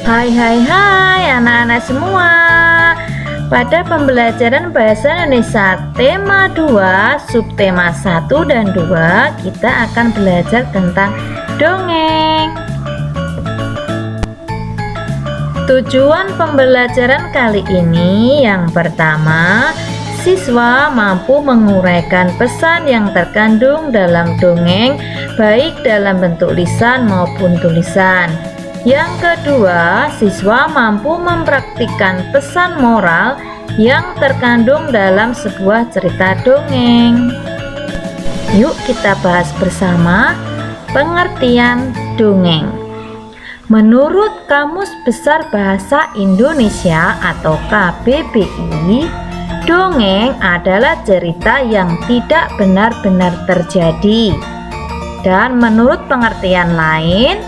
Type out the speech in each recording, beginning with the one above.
Hai anak-anak semua. Pada pembelajaran Bahasa Indonesia tema 2, subtema 1 dan 2, kita akan belajar tentang dongeng. Tujuan pembelajaran kali ini yang pertama, siswa mampu menguraikan pesan yang terkandung dalam dongeng, baik dalam bentuk lisan maupun tulisan. Yang kedua, siswa mampu mempraktikkan pesan moral yang terkandung dalam sebuah cerita dongeng. Yuk kita bahas bersama pengertian dongeng. Menurut Kamus Besar Bahasa Indonesia atau KBBI, dongeng adalah cerita yang tidak benar-benar terjadi. Dan menurut pengertian lain,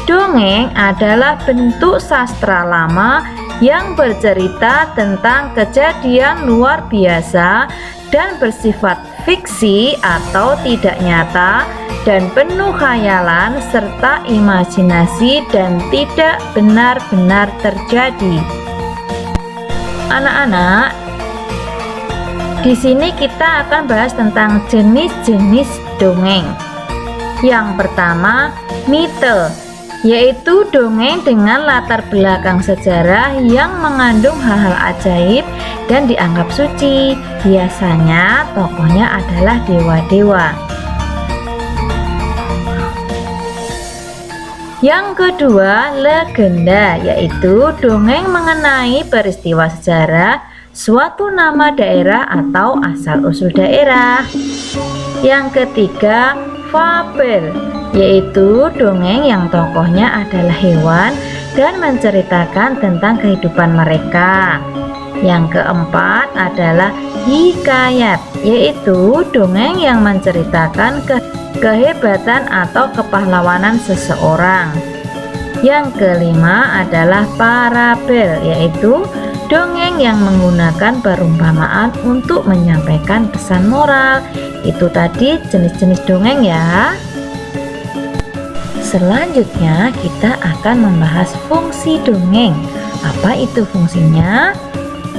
dongeng adalah bentuk sastra lama yang bercerita tentang kejadian luar biasa dan bersifat fiksi atau tidak nyata dan penuh khayalan serta imajinasi dan tidak benar-benar terjadi. Anak-anak, di sini kita akan bahas tentang jenis-jenis dongeng. Yang pertama, mite, yaitu dongeng dengan latar belakang sejarah yang mengandung hal-hal ajaib dan dianggap suci. Biasanya tokohnya adalah dewa-dewa. Yang kedua, legenda, yaitu dongeng mengenai peristiwa sejarah, suatu nama daerah atau asal-usul daerah. Yang ketiga, fabel, yaitu dongeng yang tokohnya adalah hewan dan menceritakan tentang kehidupan mereka. Yang keempat adalah hikayat, yaitu dongeng yang menceritakan kehebatan atau kepahlawanan seseorang. Yang kelima adalah parabel, yaitu dongeng yang menggunakan perumpamaan untuk menyampaikan pesan moral. Itu tadi jenis-jenis dongeng ya. Selanjutnya kita akan membahas fungsi dongeng. Apa itu fungsinya?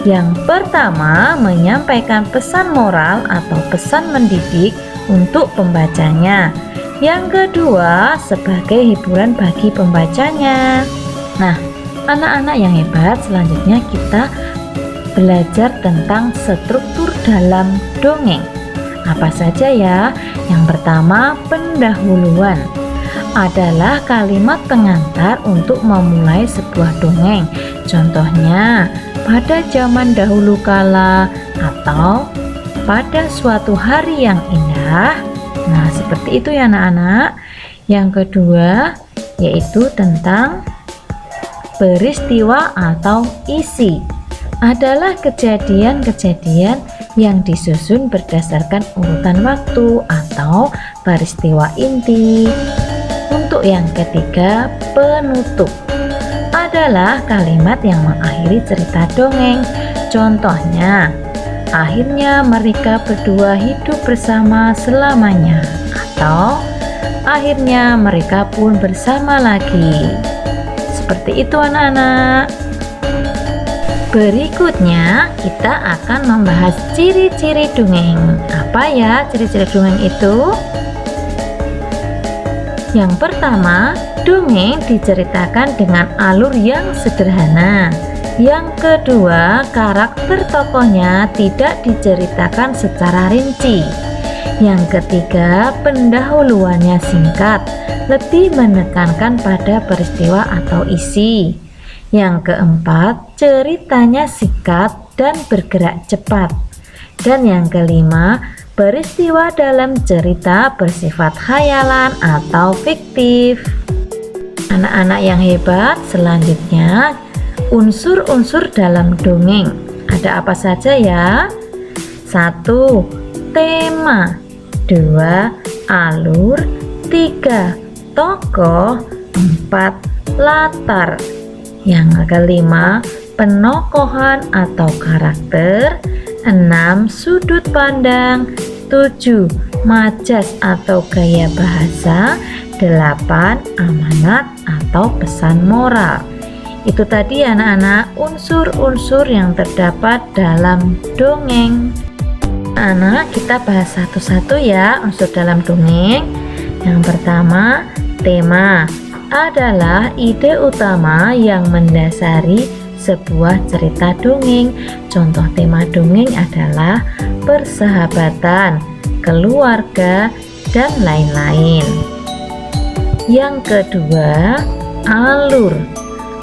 Yang pertama, menyampaikan pesan moral atau pesan mendidik untuk pembacanya. Yang kedua, sebagai hiburan bagi pembacanya. Nah, anak-anak yang hebat, selanjutnya kita belajar tentang struktur dalam dongeng. Apa saja ya? Yang pertama, pendahuluan adalah kalimat pengantar untuk memulai sebuah dongeng. Contohnya, pada zaman dahulu kala atau pada suatu hari yang indah. Nah, seperti itu ya anak-anak. Yang kedua, yaitu tentang peristiwa atau isi. Adalah kejadian-kejadian yang disusun berdasarkan urutan waktu atau peristiwa inti. Untuk yang ketiga, penutup adalah kalimat yang mengakhiri cerita dongeng. Contohnya, akhirnya mereka berdua hidup bersama selamanya, atau akhirnya mereka pun bersama lagi. Seperti itu anak-anak. Berikutnya kita akan membahas ciri-ciri dongeng. Apa ya ciri-ciri dongeng itu? Yang pertama, dongeng diceritakan dengan alur yang sederhana. Yang kedua, karakter tokohnya tidak diceritakan secara rinci. Yang ketiga, pendahuluannya singkat, lebih menekankan pada peristiwa atau isi. Yang keempat, ceritanya singkat dan bergerak cepat. Dan yang kelima, peristiwa dalam cerita bersifat khayalan atau fiktif. Anak-anak yang hebat, selanjutnya unsur-unsur dalam dongeng. Ada apa saja ya? 1. Tema. 2. Alur. 3. Tokoh. 4. Latar. Yang kelima, penokohan atau karakter. 6. Sudut pandang. 7. Majas atau gaya bahasa. 8. Amanat atau pesan moral. Itu tadi anak-anak unsur-unsur yang terdapat dalam dongeng. Anak, kita bahas satu-satu ya unsur dalam dongeng. Yang pertama, tema adalah ide utama yang mendasari sebuah cerita dongeng. Contoh tema dongeng adalah persahabatan, keluarga, dan lain-lain. Yang kedua, alur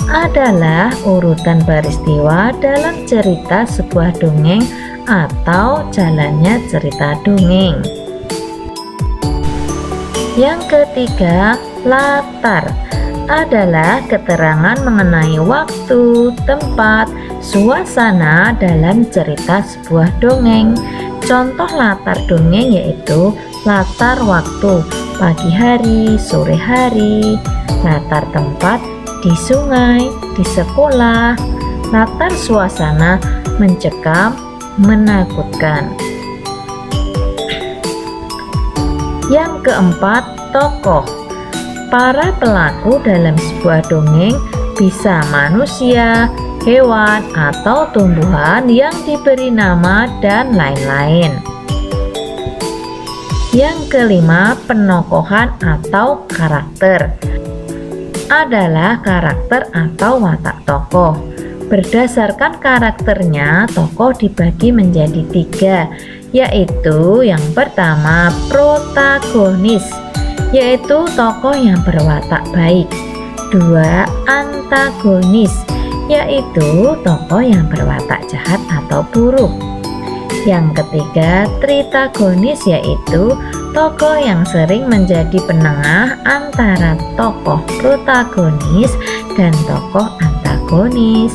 adalah urutan peristiwa dalam cerita sebuah dongeng atau jalannya cerita dongeng. Yang ketiga, latar adalah keterangan mengenai waktu, tempat, suasana dalam cerita sebuah dongeng. Contoh latar dongeng yaitu latar waktu, pagi hari, sore hari, latar tempat, di sungai, di sekolah, latar suasana, mencekam, menakutkan. Yang keempat, tokoh. Para pelaku dalam sebuah dongeng bisa manusia, hewan, atau tumbuhan yang diberi nama dan lain-lain. Yang kelima, penokohan atau karakter adalah karakter atau watak tokoh. Berdasarkan karakternya, tokoh dibagi menjadi 3, yaitu yang pertama protagonis, yaitu tokoh yang berwatak baik. 2, antagonis, yaitu tokoh yang berwatak jahat atau buruk. Yang ketiga, tritagonis, yaitu tokoh yang sering menjadi penengah antara tokoh protagonis dan tokoh antagonis.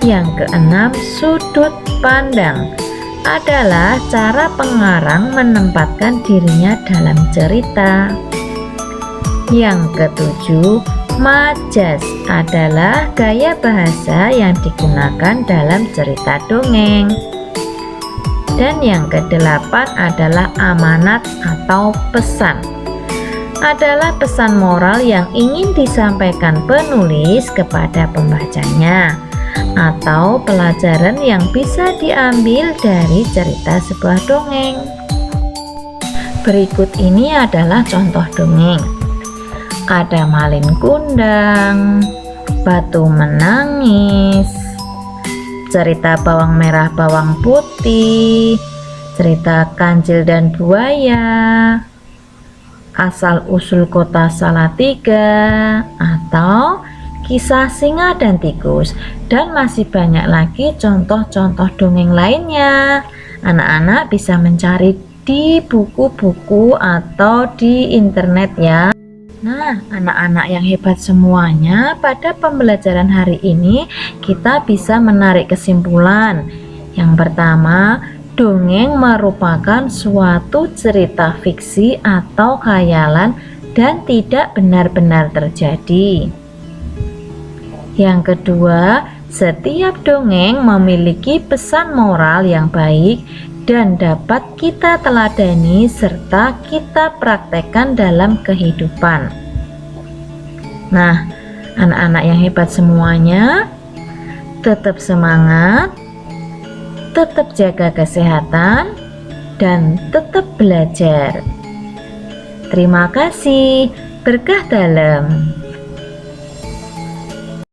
Yang keenam, sudut pandang adalah cara pengarang menempatkan dirinya dalam cerita. Yang ketujuh, majas adalah gaya bahasa yang digunakan dalam cerita dongeng. Dan yang kedelapan adalah amanat atau pesan. Adalah pesan moral yang ingin disampaikan penulis kepada pembacanya, atau pelajaran yang bisa diambil dari cerita sebuah dongeng. Berikut ini adalah contoh dongeng. Ada Malin Kundang, Batu Menangis, cerita Bawang Merah Bawang Putih, cerita Kancil dan Buaya, Asal Usul Kota Salatiga, atau Kisah Singa dan Tikus, dan masih banyak lagi contoh-contoh dongeng lainnya. Anak-anak bisa mencari di buku-buku atau di internet ya. Nah, anak-anak yang hebat semuanya, pada pembelajaran hari ini kita bisa menarik kesimpulan. Yang pertama, dongeng merupakan suatu cerita fiksi atau khayalan dan tidak benar-benar terjadi. Yang kedua, setiap dongeng memiliki pesan moral yang baik dan dapat kita teladani serta kita praktekkan dalam kehidupan. Nah, anak-anak yang hebat semuanya, tetap semangat, tetap jaga kesehatan, dan tetap belajar. Terima kasih, berkah dalam.